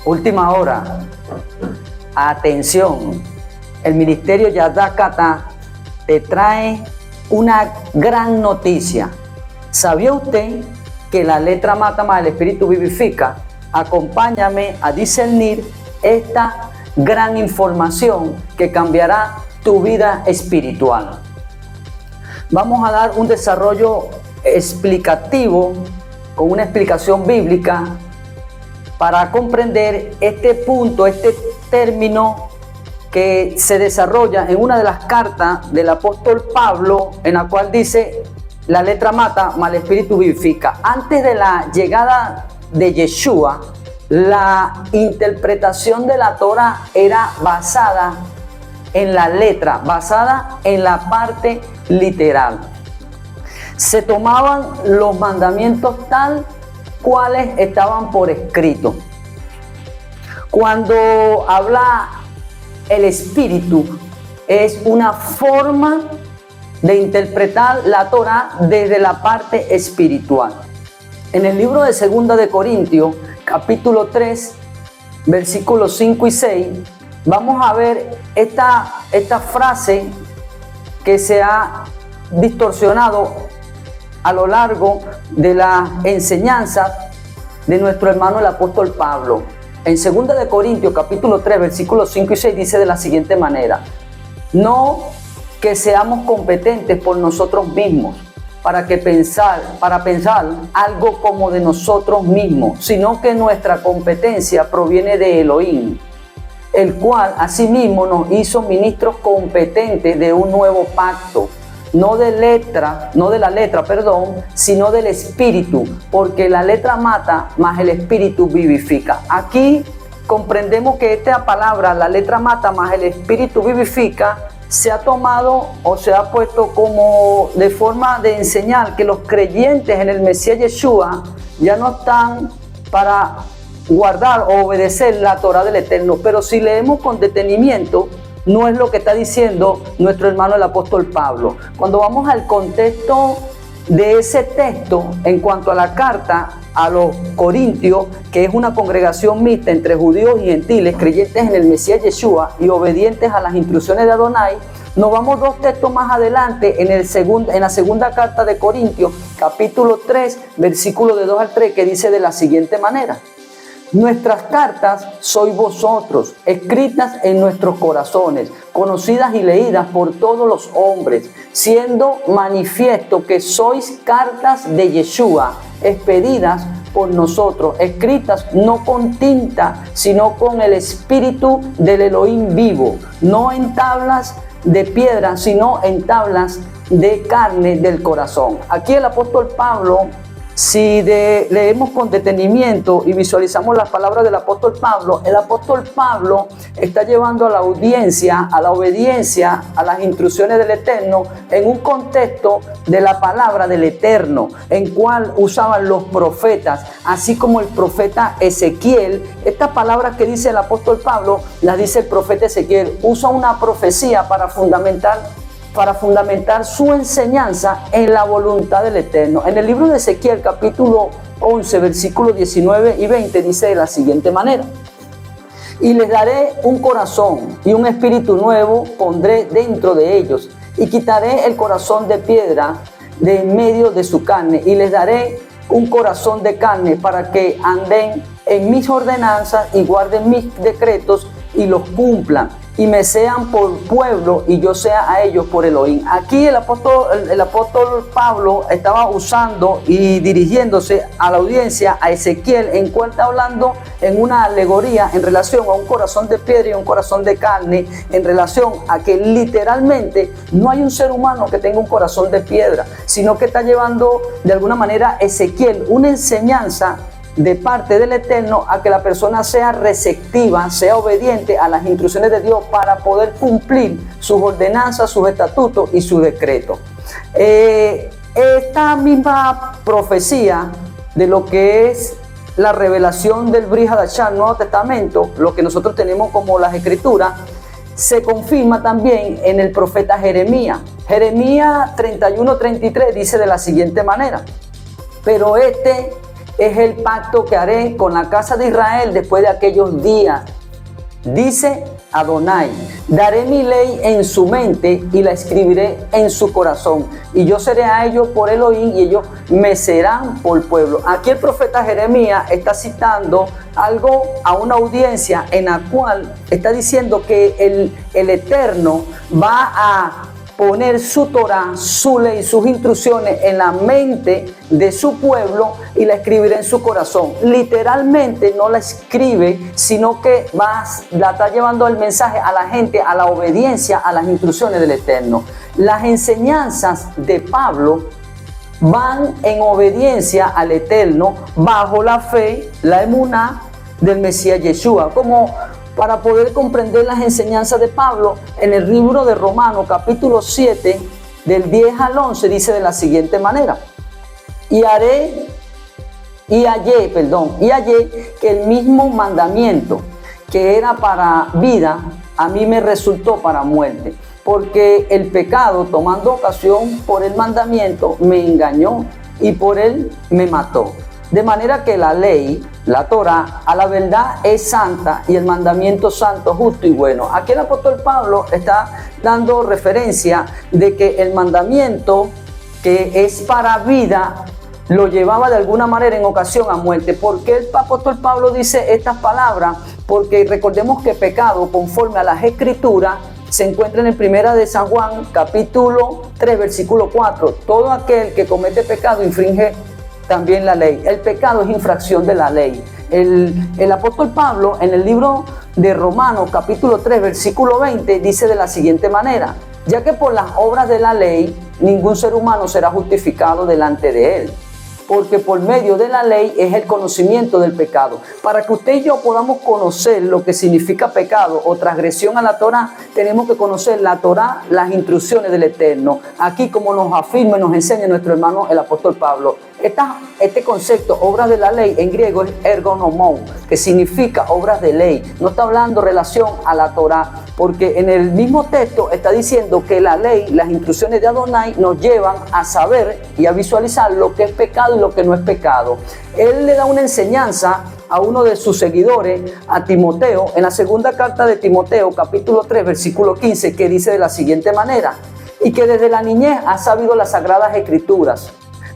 Última hora. Atención. El ministerio Yadakata te trae una gran noticia. ¿Sabía usted que la letra mata más el espíritu vivifica? Acompáñame a discernir esta gran información que cambiará tu vida espiritual. Vamos a dar un desarrollo explicativo con una explicación bíblica para comprender este punto, este término que se desarrolla en una de las cartas del apóstol Pablo, en la cual dice: la letra mata, mas el espíritu vivifica. Antes de la llegada de Yeshua, la interpretación de la Torah era basada en la letra, basada en la parte literal. Se tomaban los mandamientos tal cuales estaban por escrito. Cuando habla el espíritu, es una forma de interpretar la Torah desde la parte espiritual. En el libro de 2 de Corintios, capítulo 3, versículos 5 y 6, vamos a ver esta frase que se ha distorsionado a lo largo de la enseñanza de nuestro hermano el apóstol Pablo. En 2 de Corintios, capítulo 3, versículos 5 y 6, dice de la siguiente manera: no que seamos competentes por nosotros mismos para pensar algo como de nosotros mismos, sino que nuestra competencia proviene de Elohim, el cual asimismo nos hizo ministros competentes de un nuevo pacto, no de la letra, sino del espíritu, porque la letra mata, mas el espíritu vivifica. Aquí comprendemos que esta palabra, la letra mata, mas el espíritu vivifica, se ha tomado o se ha puesto como de forma de enseñar que los creyentes en el Mesías Yeshua ya no están para guardar o obedecer la Torah del Eterno. Pero si leemos con detenimiento, no es lo que está diciendo nuestro hermano el apóstol Pablo. Cuando vamos al contexto de ese texto en cuanto a la carta a los Corintios, que es una congregación mixta entre judíos y gentiles, creyentes en el Mesías Yeshua y obedientes a las instrucciones de Adonai, nos vamos 2 textos más adelante en la segunda carta de Corintios, capítulo 3, versículo de 2 al 3, que dice de la siguiente manera: nuestras cartas sois vosotros, escritas en nuestros corazones, conocidas y leídas por todos los hombres, siendo manifiesto que sois cartas de Yeshua, expedidas por nosotros, escritas no con tinta, sino con el espíritu del Elohim vivo, no en tablas de piedra, sino en tablas de carne del corazón. Aquí el apóstol Pablo, si leemos con detenimiento y visualizamos las palabras del apóstol Pablo, el apóstol Pablo está llevando a la audiencia, a la obediencia, a las instrucciones del Eterno en un contexto de la palabra del Eterno, en cual usaban los profetas, así como el profeta Ezequiel. Estas palabras que dice el apóstol Pablo, las dice el profeta Ezequiel. Usa una profecía para fundamentar su enseñanza en la voluntad del Eterno. En el libro de Ezequiel, capítulo 11, versículos 19 y 20, dice de la siguiente manera: y les daré un corazón y un espíritu nuevo pondré dentro de ellos, y quitaré el corazón de piedra de en medio de su carne, y les daré un corazón de carne para que anden en mis ordenanzas y guarden mis decretos y los cumplan, y me sean por pueblo y yo sea a ellos por Elohim. Aquí el apóstol Pablo estaba usando y dirigiéndose a la audiencia, a Ezequiel, en cual está hablando en una alegoría en relación a un corazón de piedra y un corazón de carne, en relación a que literalmente no hay un ser humano que tenga un corazón de piedra, sino que está llevando de alguna manera Ezequiel una enseñanza de parte del Eterno a que la persona sea receptiva, sea obediente a las instrucciones de Dios para poder cumplir sus ordenanzas, sus estatutos y sus decretos. Esta misma profecía de lo que es la revelación del Brit Hadashah, Nuevo Testamento, lo que nosotros tenemos como las Escrituras, se confirma también en el profeta Jeremías. Jeremías 31:33 dice de la siguiente manera: pero es el pacto que haré con la casa de Israel después de aquellos días. Dice Adonai, daré mi ley en su mente y la escribiré en su corazón. Y yo seré a ellos por Elohim y ellos me serán por pueblo. Aquí el profeta Jeremías está citando algo a una audiencia en la cual está diciendo que el Eterno va a poner su Torah, su ley, sus instrucciones en la mente de su pueblo y la escribirá en su corazón. Literalmente no la escribe, sino que la está llevando el mensaje a la gente, a la obediencia, a las instrucciones del Eterno. Las enseñanzas de Pablo van en obediencia al Eterno bajo la fe, la emuná del Mesías Yeshua. Como para poder comprender las enseñanzas de Pablo, en el libro de Romanos capítulo 7, del 10 al 11, dice de la siguiente manera: y hallé que el mismo mandamiento que era para vida, a mí me resultó para muerte, porque el pecado, tomando ocasión por el mandamiento, me engañó y por él me mató. De manera que la ley, la Torah, a la verdad es santa y el mandamiento santo, justo y bueno. Aquí el apóstol Pablo está dando referencia de que el mandamiento que es para vida lo llevaba de alguna manera en ocasión a muerte. ¿Por qué el apóstol Pablo dice estas palabras? Porque recordemos que pecado, conforme a las escrituras, se encuentra en el Primera de San Juan, capítulo 3, versículo 4. Todo aquel que comete pecado infringe también la ley. El pecado es infracción de la ley. El apóstol Pablo, en el libro de Romanos, capítulo 3, versículo 20, dice de la siguiente manera: ya que por las obras de la ley, ningún ser humano será justificado delante de él, porque por medio de la ley es el conocimiento del pecado. Para que usted y yo podamos conocer lo que significa pecado o transgresión a la Torah, tenemos que conocer la Torah, las instrucciones del Eterno. Aquí, como nos afirma y nos enseña nuestro hermano el apóstol Pablo, este concepto, obras de la ley, en griego es ergonomón, que significa obras de ley. No está hablando relación a la Torah, porque en el mismo texto está diciendo que la ley, las instrucciones de Adonai nos llevan a saber y a visualizar lo que es pecado y lo que no es pecado. Él le da una enseñanza a uno de sus seguidores, a Timoteo, en la segunda carta de Timoteo, capítulo 3, versículo 15, que dice de la siguiente manera: y que desde la niñez has sabido las sagradas escrituras,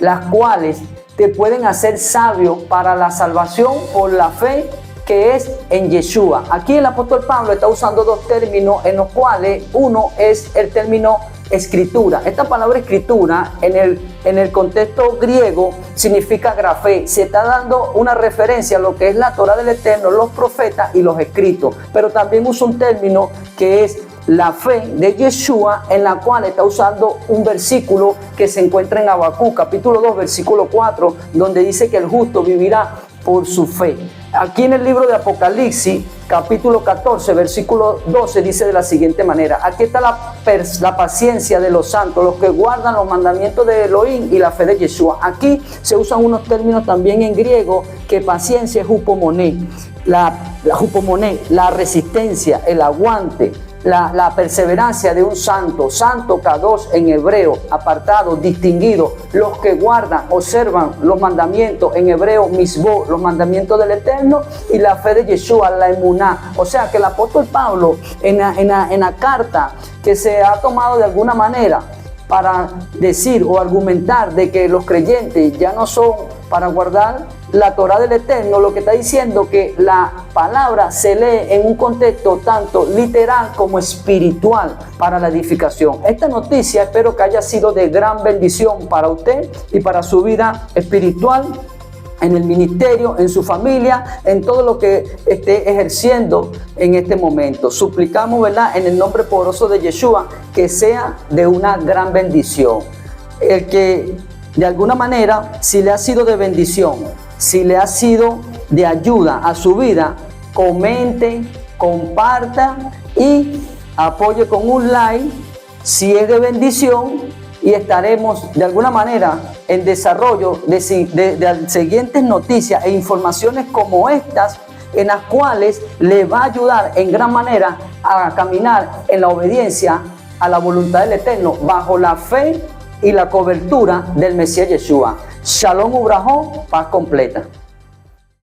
las cuales te pueden hacer sabio para la salvación por la fe que es en Yeshua. Aquí el apóstol Pablo está usando dos términos, en los cuales uno es el término escritura. Esta palabra escritura en el contexto griego significa grafé. Se está dando una referencia a lo que es la Torah del Eterno, los profetas y los escritos, pero también usa un término que es la fe de Yeshua, en la cual está usando un versículo que se encuentra en Habacuc, capítulo 2, versículo 4, donde dice que el justo vivirá por su fe. Aquí en el libro de Apocalipsis, capítulo 14, versículo 12, dice de la siguiente manera: aquí está la paciencia de los santos, los que guardan los mandamientos de Elohim y la fe de Yeshua. Aquí se usan unos términos también en griego, que paciencia es hupomoné, la resistencia, el aguante, la perseverancia de un santo, santo kadosh en hebreo, apartado, distinguido, los que guardan, observan los mandamientos, en hebreo misbó, los mandamientos del Eterno, y la fe de Yeshua, la emuná. O sea que el apóstol Pablo en la carta que se ha tomado de alguna manera para decir o argumentar de que los creyentes ya no son para guardar la Torah del Eterno, lo que está diciendo que la palabra se lee en un contexto tanto literal como espiritual para la edificación. Esta noticia espero que haya sido de gran bendición para usted y para su vida espiritual, en el ministerio, en su familia, en todo lo que esté ejerciendo en este momento. Suplicamos, ¿verdad?, en el nombre poderoso de Yeshua, que sea de una gran bendición. El que de alguna manera, si le ha sido de bendición, si le ha sido de ayuda a su vida, comente, comparta y apoye con un like si es de bendición, y estaremos de alguna manera en desarrollo de siguientes noticias e informaciones como estas, en las cuales le va a ayudar en gran manera a caminar en la obediencia a la voluntad del Eterno, bajo la fe y la cobertura del Mesías Yeshua. Shalom Ubrajó, paz completa.